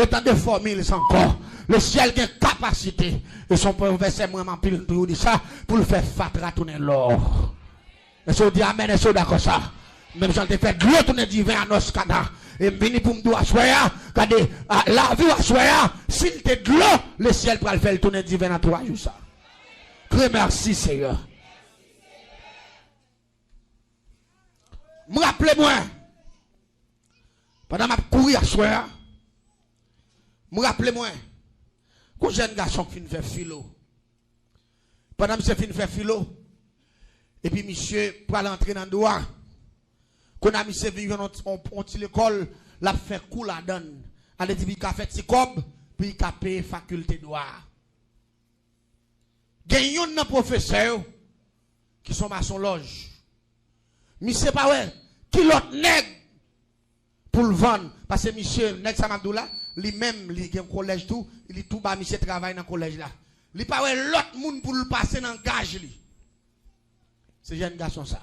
tant de formules encore. Le ciel a une capacité. Et son professeur vraiment pile pour dire ça, pour le faire fatra tourner l'or. Et si on dit amen, et si on d'accord ça. Même si on te fait de l'eau tourner divin à nos scandales. Et vini pour me dire, regardez, la vie à soya, s'il te de l'eau, le ciel pour le faire tourner divin à toi, ça. Très merci, Seigneur. Me rappelez-moi, pendant ma courir à soya, me rappelez-moi, quand jeune garçon qui fait philo, pendant que je fait philo, et puis monsieur pour aller entrer dans le droit, quand a monsieur venu on l'école, l'a fait cool la donne, allez dire qu'il a fait ses cob, puis il a payé faculté de droit. Gagnons nos professeurs qui sont à son loge. Monsieur pas ouais, qui l'autre nègre pour le vendre, parce que monsieur, nègre Samadou lui-même, il a un collège tout, il tout bas, monsieur travaille dans le collège là. Il pas ouais l'autre monde pour le passer dans le gage li. C'est jeune garçon ça.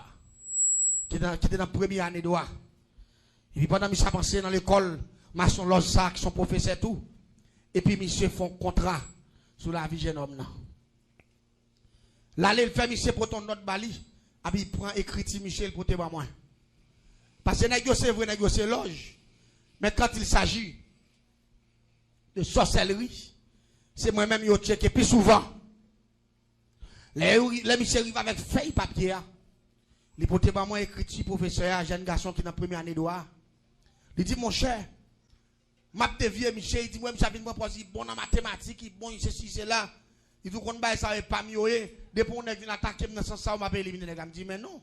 Qui était dans la première année de droit. Et puis pendant monsieur a pensé dans l'école, maçon loge ça, qui sont professeurs tout. Et puis monsieur font contrat sur la vie jeune homme là. Là, il fait monsieur pour ton note bali, et puis il prend écrit Michel pour te voir moi. Parce que négocier vrai négocier loge. Mais quand il s'agit de sorcellerie, c'est moi-même qui checké plus souvent. Les monsieur arrivent avec feuille papier. Il peut te voir moi écrit professeur, jeune garçon qui est dans la première année de droit. Il dit mon cher, m'a te vieux Michel, il dit moi je viens me poser bon en mathématiques, bon ceci c'est là. Il faut qu'on baille ça pas mieux. Depuis on vient attaquer dans ce sens ça on m'a pas éliminé. Je me dis mais non.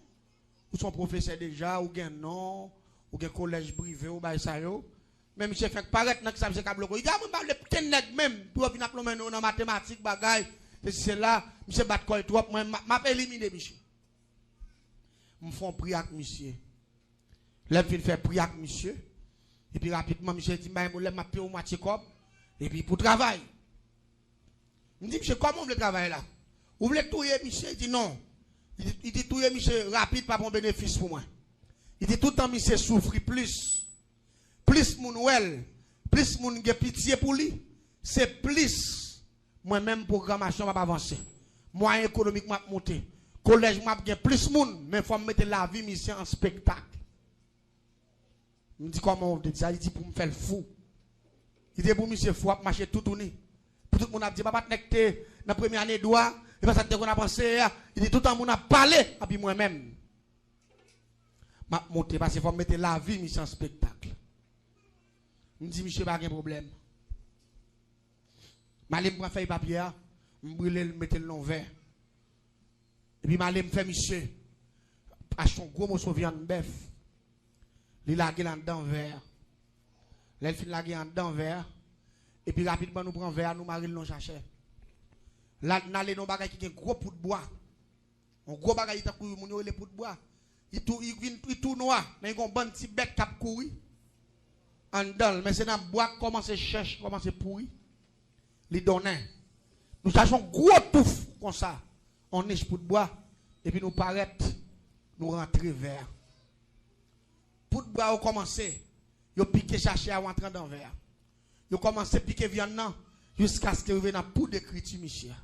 Ou son professeur déjà ou gain non, ou gain collège privé ou baille ça yo. Même monsieur fait paraître dans ça monsieur Kablo. Il dit moi le petit nèg même pour venir plomber dans mathématiques bagaille. C'est là monsieur bat quoi trop moi m'a éliminé monsieur. Me font prier avec monsieur. Là il fait prier avec monsieur. Et puis rapidement monsieur dit m'a payer au moitié cop et puis pour travail. Je dis, monsieur, comment vous voulez travailler là? Vous voulez touiller, monsieur? Il dit non. Il dit, touiller, monsieur, rapide, pas bon bénéfice pour moi. Il dit, tout le temps, monsieur souffre plus. Plus mon ouel, plus mon ge pitié pour lui. C'est plus, moi-même, programmation va avancer. Moyen économique m'a monter. Collège m'a gen plus moun, mais il faut mettre la vie, monsieur, en spectacle. Je dis, comment vous dites ça? Il dit, pour me faire le fou. Il dit, pour monsieur, fou, marcher tout tourner. Tout le monde a dit, papa, dans la première année de droit, et pas ça qu'on a pensé, il dit, tout le monde a parlé, et puis moi-même, je vais monter, parce qu'il faut mettre la vie, mission spectacle. Je dis, monsieur, pas de problème. Je vais prendre feuille papier, je vais brûler, mettre le long vert. Et puis, je vais faire, monsieur, acheter un gros morceau de viande bœuf. Il a lagé dans vert. Il fin lagé dans vert. Et puis rapidement nous prenons verre, nous marine non chercher. Là nous allons bagay qui un gros pot de bois. Un gros bagay qui courir mon les pot de bois. Il tout noir, mais il y a un bon petit bête qui courir. En dedans, mais c'est dans le bois comment c'est cherche, comment c'est pourri. Il donne. Nous cherchons gros touffe comme ça. On niche pot de bois et puis nous paraît nous rentrer vers. Pot de bois au commencer, yo piquer chercher à rentrer dans verre. Yo commencé à piquer viande jusqu'à ce qu'il arrive dans poudre de criti Michel.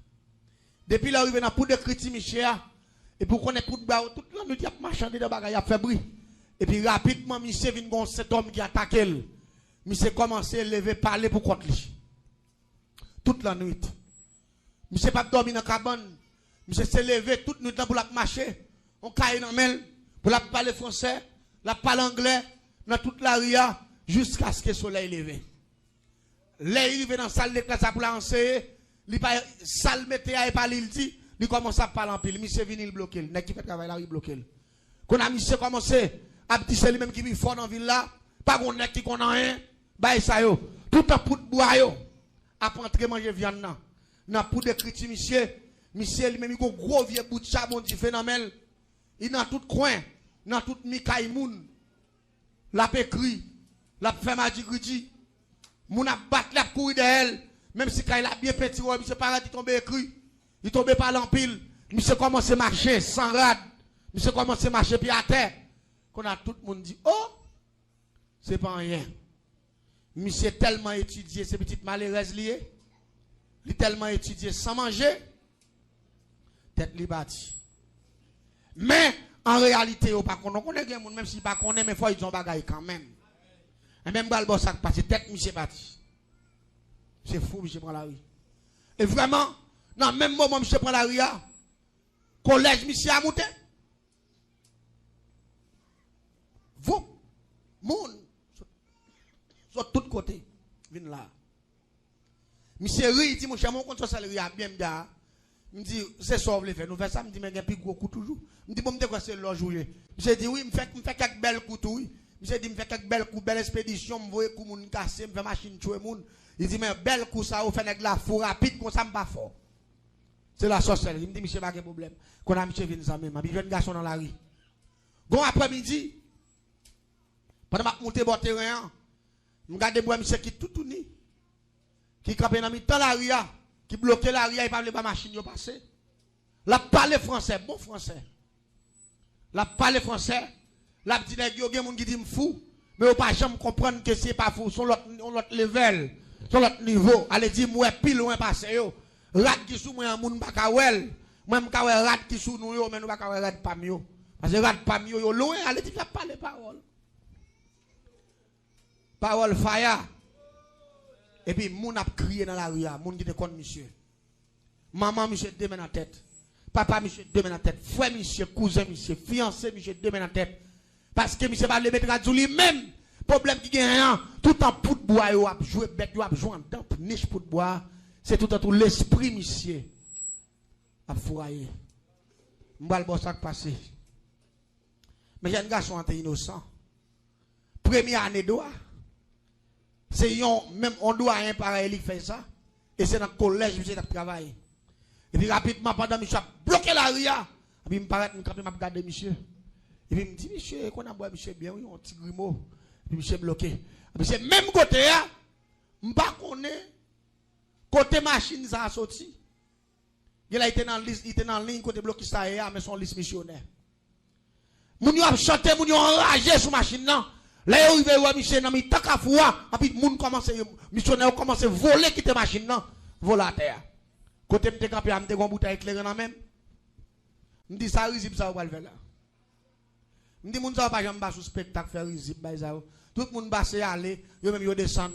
Depuis là arrive dans poudre de criti Michel et pour qu'on ait poudre bois toute la nuit il a marchandé de bagaille a fait bruit. Et puis rapidement monsieur vient gon cet homme qui attaque elle. Monsieur commencé à lever parler pour contre lui. Toute la nuit. Monsieur pas dormir dans cabane. Monsieur s'est levé toute nuit pour la marcher. On caille dans mail pour la parler français, la parler anglais dans toute la ria jusqu'à ce que le soleil lève. Là, il va dans la salle de classe pour l'enseigner. Il pas salle météo et pas il dit, il commence à parler en pile. Monsieur vient il bloquer. N'est qui fait travail là, il bloque. Quand a monsieur commencé à petit c'est lui-même qui vit fort dans la ville là, pas qu'on n'est qui qu'on a rien, bah ça yo. Tout un pot de bois yo. Après entrer manger viande là. Dans pour de criti monsieur lui-même il a gros vieux bout de charbon du phénomène. Il dans tout coin, dans tout mikaï moun. La pécri, la fait magigriti. Moun a battu la couille d'elle, même si quand il a bien petit, monsieur paraît il tombe écrit, il tombe par l'empile, monsieur commence à marcher sans rade, monsieur commence à marcher puis à terre. Qu'on a tout le monde dit, oh, c'est pas rien. Monsieur tellement étudié, c'est petite malheureuse liée. Il tellement étudié sans manger. Tête li bâti. Mais en réalité, on ne connaît pas, même si pas connaît, mais il faut qu'ils ont bagaille quand même. Et même dans le bon sac passé, tête monsieur bâti. C'est fou, monsieur prend la rue. Et vraiment, non, même moment, monsieur prend la rue, collège, monsieur a monté. Vous, moun, sur tous côtés, viens là. Monsieur ri, il dit, mon cher, mon compte social, il a bien m'da. Il me dit, c'est ça, vous voulez faire. Nous faisons ça, il me dit, mais il y a plus gros coup toujours. Il me dit, bon, je quoi c'est l'heure jouer. Monsieur dit, oui, je fais quelques belles coups, oui. Monsieur dit, je fais quelques belles coups, belle expédition, je vois coups, moun cassé, je fais machine tuer moun. Il dit, mais belle coup, ça, vous faites la fou rapide, comme ça, je pas fort. C'est la sorcellerie. Il me dit, monsieur, pas de problème. Qu'on a monsieur venu ça même. Il jeune garçon dans la rue. Bon après-midi, pendant que je monte bon terrain, je regarde moi, monsieur qui tout tourné. Qui campait dans la rue, qui bloquait la rue, il parle pas machine yo passer. La parle français, bon français. La parle français, la petite nèg yo gen moun qui dit fou, mais on pas jamais comprendre que c'est pas fou, son l'autre level, son l'autre niveau. Allez dire moi pile loin passer yo. Rat qui sou moi moun pas ka wel, moi m'ka wel rat qui sou nou yo, mais nous pas ka wel rat pa yo. Parce que rat pa yo loin, allez dire la parle parole. Parole fire. Et puis, moun a crié dans la rue, moun qui te connaît, monsieur. Maman, monsieur, deux mains en tête. Papa, monsieur, deux mains en tête. Frère, monsieur, cousin, monsieur, fiancé, monsieur, deux mains en tête. Parce que monsieur va le mettre à lui-même. Problème qui gagne, tout en poudre bois, il a joué bête, il a joué en dents, niche poudre bois. C'est tout en tout l'esprit, monsieur. A fourraillé. M'bal bon ça passé. Mais j'ai un garçon innocent. Première année d'oie. C'est même on doit un pareil qui fait ça. Et c'est dans le collège que je travaille. Et puis rapidement, pendant que je bloqué la rue, et puis je me paraît, je me regarde monsieur. Et puis je me dis, monsieur, qu'on a boit, monsieur, bien, oui, un petit grimaud. Et puis monsieur bloqué. Et puis c'est même côté, je ne sais pas côté machine, ça a sorti. Il a été dans la ligne, côté bloqué, ça a mais son liste missionnaire. Moun yo a chanté, moun yo enragé sur machine, non. Là, il y a monsieur, non, mais tant qu'à fois, et puis moun commence, missionnaire commence à voler, quitter machine, non. Voler à terre. Côté m'te campé, m'te gon bouteille éclairée dans même. M'di ça risible ça va le faire là. M'di moun ça pas jamais pas sous spectacle faire risible ba ça. Tout le monde passe aller, yo même yo descend.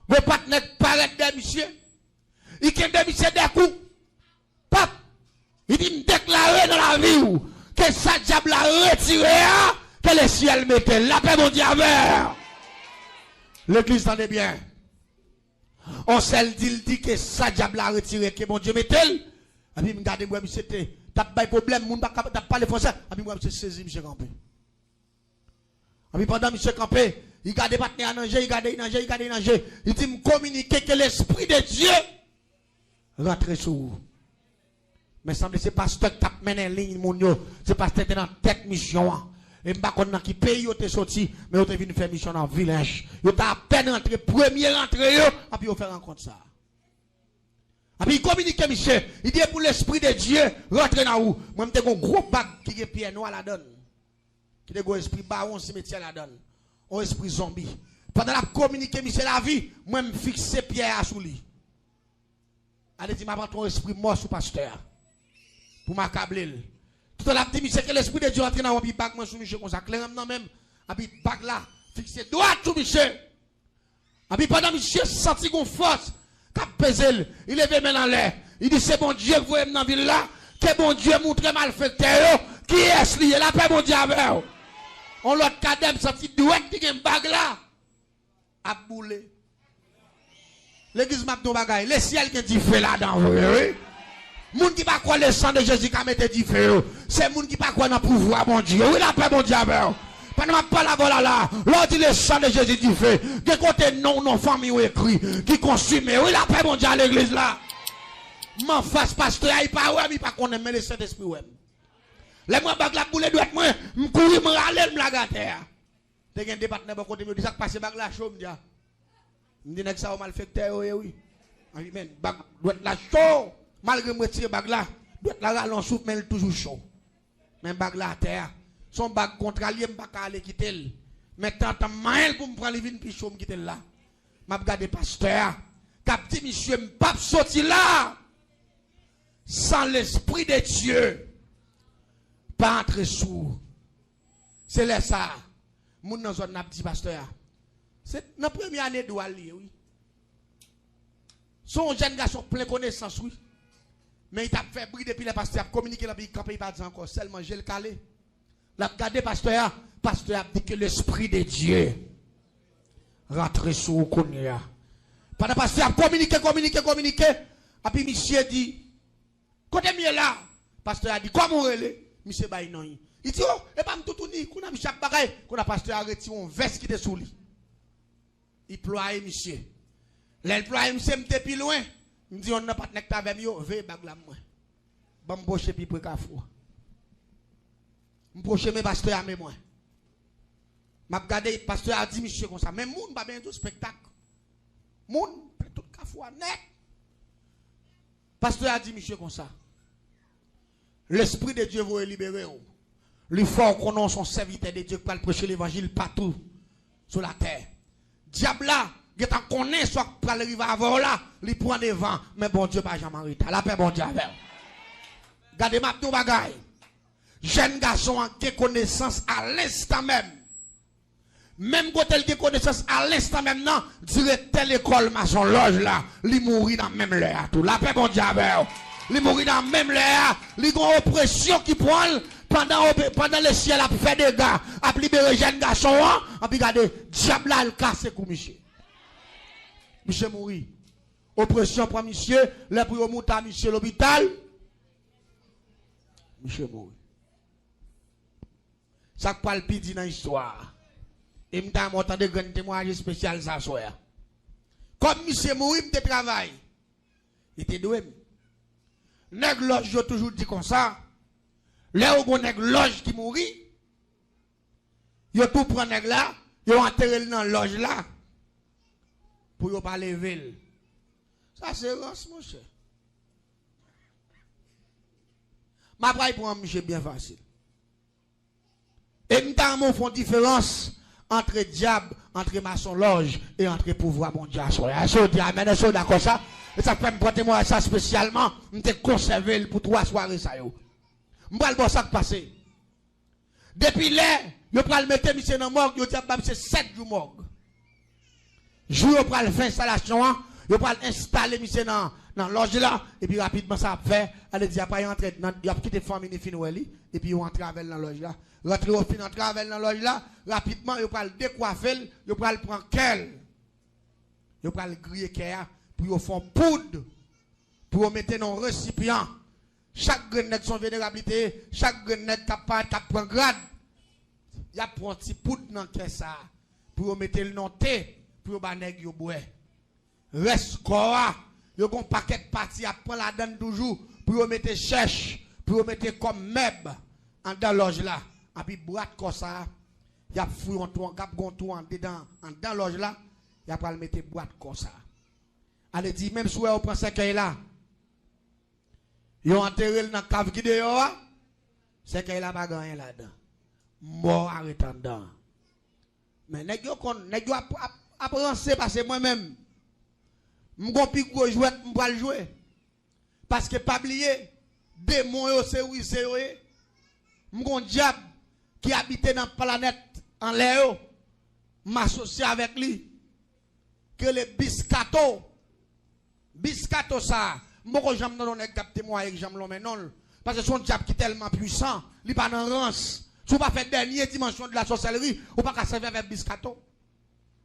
Vos partenaires paraît de monsieur. Il ken de monsieur des coups. Pap. Il dit me déclarer dans la vie que ça diable a retiré que le ciel mettait la paix mon diable. L'église entendez bien. On s'est dit que ça diable a retiré que mon Dieu mettait. Et puis, regardez moi, c'était, t'as pas de problème, moun pas parler français. Et puis, moi, je saisi, monsieur Campé. Et puis, pendant monsieur Campé, il garde partenaire à nager, il garde nager. Il dit, me communiquer que l'esprit de Dieu rentre sur vous. Mais semble c'est pasteur qui t'a mené en ligne, mon Dieu. C'est pasteur qui est dans tête mission. Et m'ba konn qui pays yo te sorti, mais yo te vinn faire mission dans village. Yo t'a à peine rentré, premier rentré yo, et puis yo fait rencontre ça. Et puis il communique monsieur, il dit pour l'esprit de Dieu, rentre dans où. Moi m'te un gros bac qui est pierre noir la donne. Qui est un esprit baron cimetière la donne. Un esprit zombie. Pendant la communiquer monsieur la vie, moi me fixer pierre à sous lui. Allez dit m'a prend ton esprit mort sous pasteur. Pour m'accabler. Tout à l'heure, c'est que l'esprit de Dieu entre dans un bac, moi, sous Michel, comme ça, clairement, même, un bac là, fixé droit sous Michel. Et puis, pendant Michel, senti qu'on force, qu'a pesé, il lève main en l'air. Il dit, c'est bon Dieu que vous êtes dans la ville là, que bon Dieu montre malfaiteur, qui est-ce lié, la paix, bon Dieu, avec. On l'autre cadem, senti droit, qui a un bac là, à bouler. L'église m'a dit, bagaille, le ciel qui dit fait là-dedans, oui. Moun qui pas croire le sang de Jésus qui a mis du feu. C'est moun qui pas croire dans le pouvoir, mon Dieu. Oui, la paix, mon Dieu. Pendant ma parole, voilà. L'on dit le sang de Jésus du feu. De côté non, famille ou écrit. Qui consume. Oui, la paix, mon Dieu, à l'église là. M'en face, pasteur, il pas ouais, il pas qu'on aime le Saint-Esprit, ouais. Les moi, bag la boule doit moi, m'courir, m'râler, m'la terre. T'es un département, bon côté, me dit ça, passe bag la chaud, m'dia. M'dit, que ça, malfecteur, oui. Amen. Bag doit la chaud. Malgré me tirer bag là, doit la rallon soupe mais toujours chaud. Mais bag là à terre, son bag contralier m'pa ka aller quitter. Mais tant mail pour me prendre les vins puis chaud me quitter là. m'a regardé pasteur, cap dit monsieur m'pap sorti là sans l'esprit de Dieu. Pas entrer sous. C'est là ça. Moun nan zone n'a dit pasteur. C'est la première année doit aller oui. Son jeune garçon plein connaissance oui. Mais il t'a fait briller depuis le pasteur communiquer dans le camp il pas dit encore seulement j'ai le calé. La regardé pasteur a dit que l'esprit de Dieu rentre sous Kounia. Pendant pasteur a communiqué. Et puis monsieur dit, côté mieux là, pasteur a dit, comment on est? Monsieur Baye non. Il dit, oh, et pas tout ni, qu'on a mis chaque bagaille, qu'on a pasteur a retiré un veste qui était sous lui. Il ploie monsieur. L'elle ploie monsieur m'était plus loin. Il dit, on n'a pas de nectar avec moi, veille bag la moi. Bon, m'poche puis pour kafou. M'poche mes pasteur à moi. M'a regardé pasteur a dit monsieur comme ça, même moun pas bien tout spectacle. Moun tout kafou net. Pasteur a dit monsieur comme ça. L'esprit de Dieu veut libérer vous. Le fort qu'on a son serviteur de Dieu qui va prêcher l'évangile partout sur la terre. Diable là, il est en connaît soit pour arriver avant là, il prend des vents, mais bon Dieu pas jamais arrêté. La paix bon Dieu avec. Regardez ma tout bagaille. Jeune garçon en connaissance à l'instant même. Même quand elle a connaissance à l'instant même, non, dirait telle école, maçon loge là, il mourit dans même l'air. Tout. La paix bon Dieu avec. Il mourit dans même l'air. Il y a une oppression qui prend pendant le ciel a fait des gars, a libéré jeune garçon, a regardé, diable là, il casse coup, monsieur. Monsieur mourit. Oppression pour monsieur, le pour monter à monsieur l'hôpital. Monsieur mourit. Ça parle pidi dans l'histoire. Et m'ta montant de grand témoignage spécial ça soir. Comme monsieur mourit, m'te travail. Il était doué. Nèg loge j'ai toujours dit comme ça. Là où nèg loge qui mourit, yo tout prend nèg là, yo enterré dans loge là pour yo pas lever. Ça c'est rance mon cher. Ma braille pour un monsieur bien facile. Et m'ta mon font différence entre diable, entre maçon loge et entre pouvoir mondial. Je dis amen, je d'accord ça. Et ça fait me prendre moi ça spécialement, m'te conserver pour 3 soirées ça yo. M'pral bon ça qui passe. Depuis là, yo pral mettre monsieur dans morgue, yo dit ba monsieur 7 jours morgue. Jour yo pral faire installation, yo pral installer monsieur dans loge là et puis rapidement ça fait, elle dit pas entrer dans y a quitté famille finoueli et puis yo entrer avec dans loge là. Rentrer au fin entrer avec dans loge là, rapidement yo pral décoiffer, yo pral prendre quel. Yo pral griller kaya pour yo faire poudre pour mettre dans un récipient. Chaque grenade son vénérabilité, chaque grenade qui prend grade. Il y a un petit poudre dans le ça pour mettre le nom T pour banèg yo boire. Reste quoi, yo gon paquet de parti à prendre la donne toujours pour mettre cherche, pour mettre comme meuble en dans loge là. Et puis boîte comme ça, il y a fouille en tout en cap gon tout en dedans en dans loge là, il y a pas le mettre boîte comme ça. Elle dit même si on prend ce qu'il là. Ils ont enterré dans la cave qui dehors, c'est qu'il a pas gagné là-dedans. Mort arrêtant dedans. Mais nèg yo appréhenser parce que moi-même, m'gon pi gros jouet m'pa jouer. Parce que pas oublier, démon yo c'est oui c'est yo. M'gon diable qui habitait dans la planète en l'air, m'associer avec lui. Que le biscato ça. Moi, j'aime non capter moi avec j'aime l'homme non parce que son diable qui est tellement puissant, il pas dans rance. Si vous pas fait dernière dimension de la sorcellerie, ou pas qu'à servir avec biscato.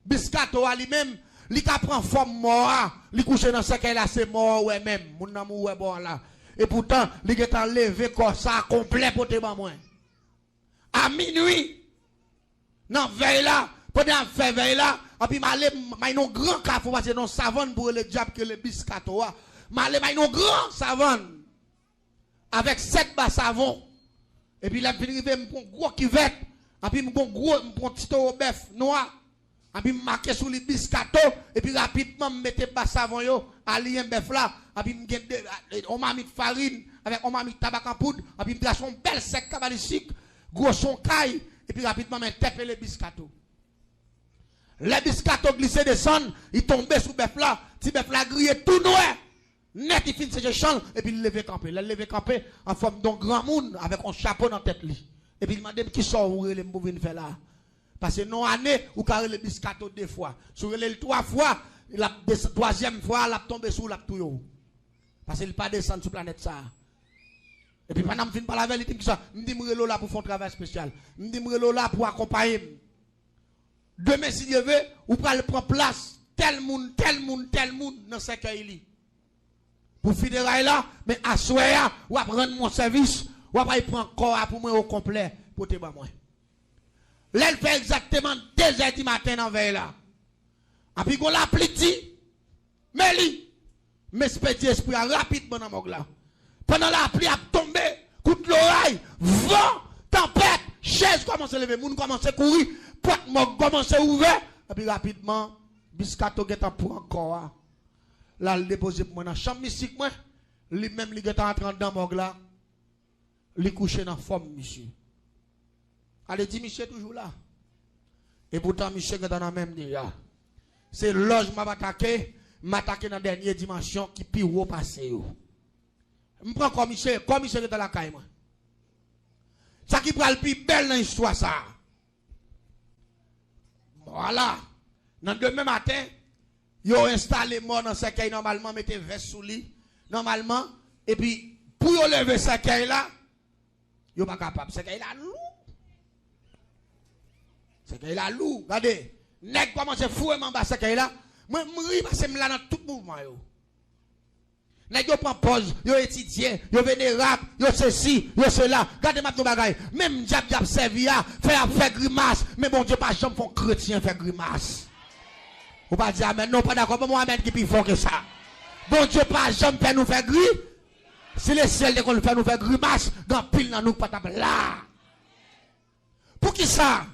Biscato à lui-même, il prend forme mort, il couche dans ce qu'elle a c'est mort ouais même, mon amour ouais bon là. Et pourtant, il est enlevé comme ça complet pour te moi. À minuit, non veille là, pendant faire veille là, et puis m'aller un grand café parce que non savane pour le diable que le biscato a. M'aller un grand savane avec 7 bas savon. Et puis là je me prend gros cuvette, et puis me prend petit bœuf noir. Et puis marqué sur les biscato et puis rapidement me mettre bas savon yo, allier un bœuf là, et puis on m'a mis de farine avec on m'a mis de tabac en poudre, et puis me trace son bel sec cabalistique, gros son caille et puis rapidement me taper les biscato. Les biscato glissé descendent, il tombait sous bœuf là, petit bœuf là grillé tout noir. Net, il finit ses chants, et puis il levait campé. Il levait campé en forme d'un grand monde avec un chapeau dans la tête. Et puis il m'a dit qui sort où les mouvements faire là. Parce que non année, ou carré le biscato deux fois. Sur les trois fois, la troisième fois, il a tombé sous la touille. Parce qu'il n'a pas descendu sur la planète ça. Et puis pendant que je ne parle pas la vérité, je me dis que là pour faire un travail spécial. Je me dis que là pour accompagner. Demain, si Dieu veut, ou pas le prendre place, tel monde dans ce cas-là. Pour finir là, mais à soir, ou à prendre mon service, ou à prendre corps pour moi au complet, pour te moi. Là, elle fait exactement 2h du matin en veille là. Et puis, on l'a petit, mais lui, mais ce petit esprit a rapidement dans mon là. Pendant la pluie a tombé, coup de l'oreille, vent, tempête, chaise commence à lever, moun commence à courir, porte mort commence à ouvrir, et puis rapidement, biscato get pour encore. Là, il dépose pour moi dans la chambre mystique, moi, lui-même, il est entré dans mon là, il couché dans la forme, monsieur. Allez, dit, monsieur, toujours là. Et pourtant, monsieur, est dans la même déjà. C'est l'oge m'a attaqué dans la dernière dimension qui pire au passé. Je prends comme monsieur est dans la caille. Ça qui prend le plus belle dans l'histoire, ça. Voilà. Dans le demain matin, ils ont installé mort dans ce caille normalement, mettez veste sous lit. Normalement, et puis, pour lever ce caille là, ils ne sont pas capables. Ce caille là, lourd. Ce caille là, lourd. Regardez. Nèg commence à fouer en bas ce caille là. Moi, je parce que là dans tout mouvement. Nèg yo prend pause, yo étudie, yo vénérable, yo ceci, yo cela. Regardez ma bagaille. Même diable servi à faire grimace, mais bon Dieu pas jamais font chrétien faire grimace. Ou pas dire amen, non pas d'accord, mais Mohamed qui plus fort que ça. Bon Dieu pas jamais faire nous faire gris. Si le ciel de qu'on fait nous faire grimace, dans pile dans nous pas là. Pour qui ça?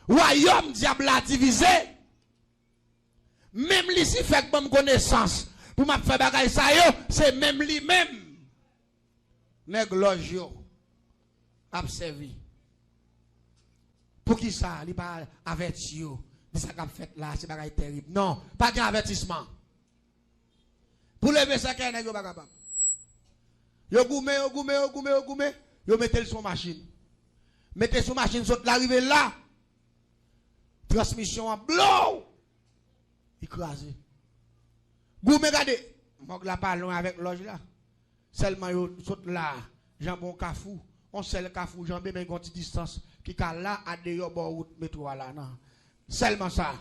Royaume diable a divisé. Même lui si fait bonne connaissance pour m'a faire bagaille ça yo, c'est même lui même. Nèg loge yo observé. Pour qui ça, il pas averti yo. Dit ça qu'a fait là, c'est bagaille terrible. Non, pas d'avertissement. Pour lever ça nèg yo pas capable. Yo goumé, yo mettez son machine. Mettez son machine saute l'arriver là. Transmission en blow. Écrasé. Goumé regardez. Moi la pas loin avec loge là. Seulement yo saute là, jambon kafou, on sel kafou jambé mais une distance qui ka là à dehors bord route métro là non. Seulement ça.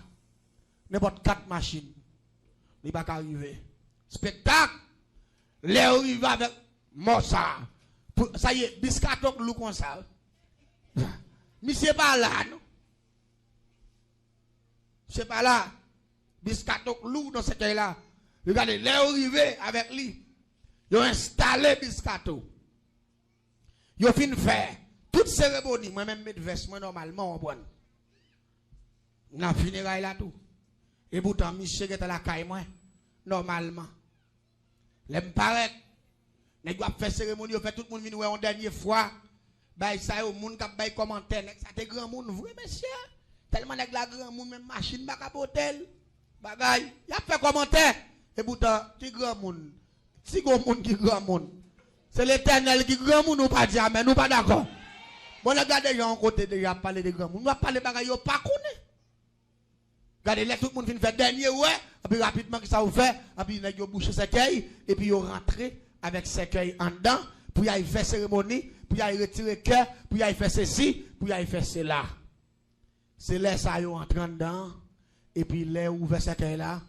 N'importe 4 machines. Il pas arriver. Spectacle. Les arrive avec Mossa. Ça y est, biscato lou comme ça. Monsieur pas là non. C'est pas là. Biscato lou dans ce cas là. Regardez, les arrivés avec lui. Ils ont installé Biscato. Ils ont fini faire toute cérémonie. Moi-même, mettre veste, moi, normalement, on prend. On a fini là tout. Et pourtant, monsieur est à la caille, moi, normalement. L'aime paraît. Les gens fait cérémonie, ils fait tout le monde venir en dernière fois. Bah, ça, au monde qui a fait commentaire. Ça, c'est grand monde, vrai, monsieur. Tellement de la grand monde, même machine, baka hôtel. Bagaille. Il a fait commentaire. Et pourtant, qui grand monde. Si grand monde qui grand monde. C'est l'Éternel qui grand monde, nous pas dire amen, nous pas d'accord. Bon, regardez, il y a un côté déjà parler de grand monde. Nous va parler de bagaille, pas connaît. Regardez, là, tout le monde vient faire dernier, ouais. Et puis rapidement, ça vous fait. Et puis, il a bouché ses cueils. Et puis, il rentre avec ses cueils en dedans. Puis, il fait cérémonie. Puis, il retire cœur. Puis, il fait ceci. Puis, il fait cela. C'est là, ça, il entre dedans. Et puis, là, ouvert ses cueils là.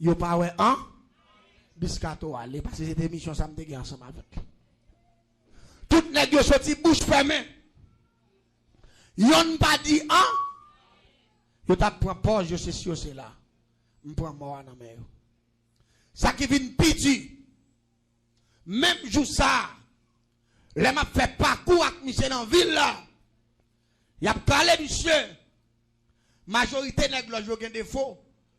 Il pas ouais, hein? Biscato aller parce que cette émission ça me dégué ensemble avec. Tout nèg yo sorti bouche fermée. Yon pas dit hein? Yo t'a prend pause je sais si c'est là. Me prend mort dans mer. Ça qui vient piti. Même jour ça. Les m'a fait parcours avec monsieur dans ville là. Y a parlé monsieur. Majorité nèg là yo gen défaut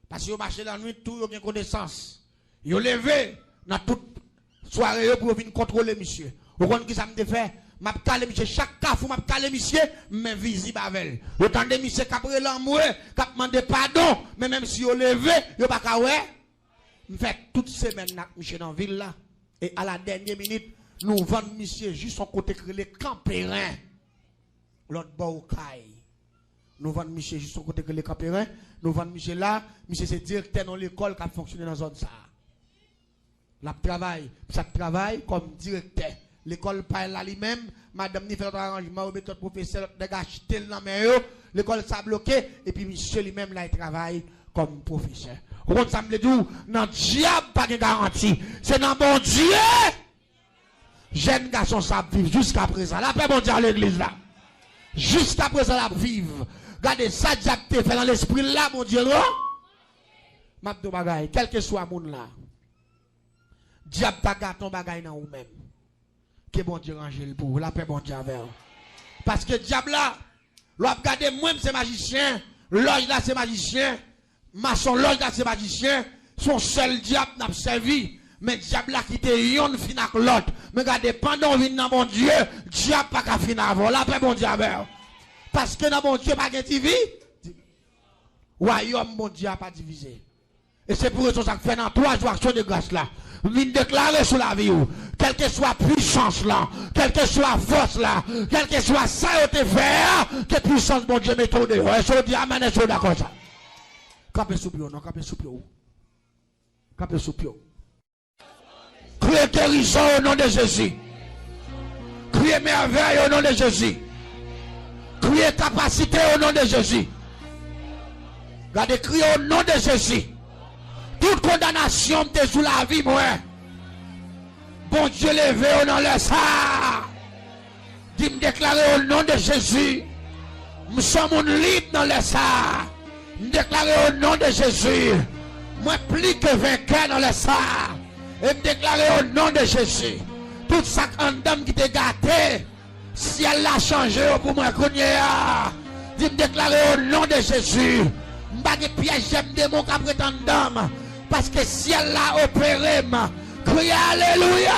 parce que yo marché la nuit tout yo gen connaissance. Yo levé dans toute soirée pour venir contrôler monsieur. Vous comprenez qui ça me fait? m'a calé monsieur chaque cafou m'a calé monsieur mais visible avec. Autant de monsieur qui a l'amour, qui a demandé pardon, mais même si on levé, yo pas ka ouais. Me fait toute semaine nak monsieur dans ville là et à la dernière minute nous vendons monsieur juste son côté que les campérins. L'autre bord nous vendons monsieur juste son côté que les campérins, nous vendons monsieur là, monsieur c'est directeur dans l'école qui a fonctionné dans zone ça. La travail, ça travaille comme directeur. L'école parle là lui-même, madame ni fait un arrangement, ou méthode professeur dégage tel dans main l'école ça bloqué et puis monsieur lui-même là il travaille comme professeur. Vous ça me dit non diable pas de garantie, c'est dans bon Dieu. Jeune garçon ça vivre jusqu'à présent. La paix bon Dieu à l'église là. Jusqu'à présent la vivre. Regardez ça diable te fait dans l'esprit là mon Dieu non. M'a de bagaille, quel que soit monde là. Diable ta gâte ton bagaille dans ou même. Que bon Dieu range le pour la paix bon Dieu avec. Parce que diable là, l'on regarder moi c'est magicien, loge là c'est magicien, maçon loge là c'est magicien, son seul diable n'a servi, mais diable là qui te yon fin avec l'autre. Mais regardez pendant vient dans mon Dieu, diable pas qu'à fin avant, la paix bon Dieu avec. Parce que dans mon Dieu pas de TV, royaume mon Dieu pas divisé. Et c'est pour ça que ça fait dans 3 jours action de grâce là. Vine déclarer sur la vie, quelle que soit puissance là, quelle que soit force là, quelle que soit ça au te faire, que puissance mon Dieu mette au dehors. Et je dis amen, et je d'accord ça. Capé sous pied, non, capé sous pied. Capé sous pied. Criez guérison au nom de Jésus. Criez merveille au nom de Jésus. Criez capacité au nom de Jésus. Regardez, criez au nom de Jésus. Toute condamnation de sous la vie, moi. Bon Dieu, levé au nom de ça. Dis me déclarer au nom de Jésus. Nous sommes libres dans le ça. Me déclarer au nom de Jésus. Moi, plus que vainqueur dans le ça. Et me déclarer au nom de Jésus. Toute ça en dame qui te gâté. Si elle l'a changé pour moi, dis me déclarer au nom de Jésus. M'bagé piège, j'aime démon qui prétend dame. Parce que si elle l'a opéré, criez Alléluia.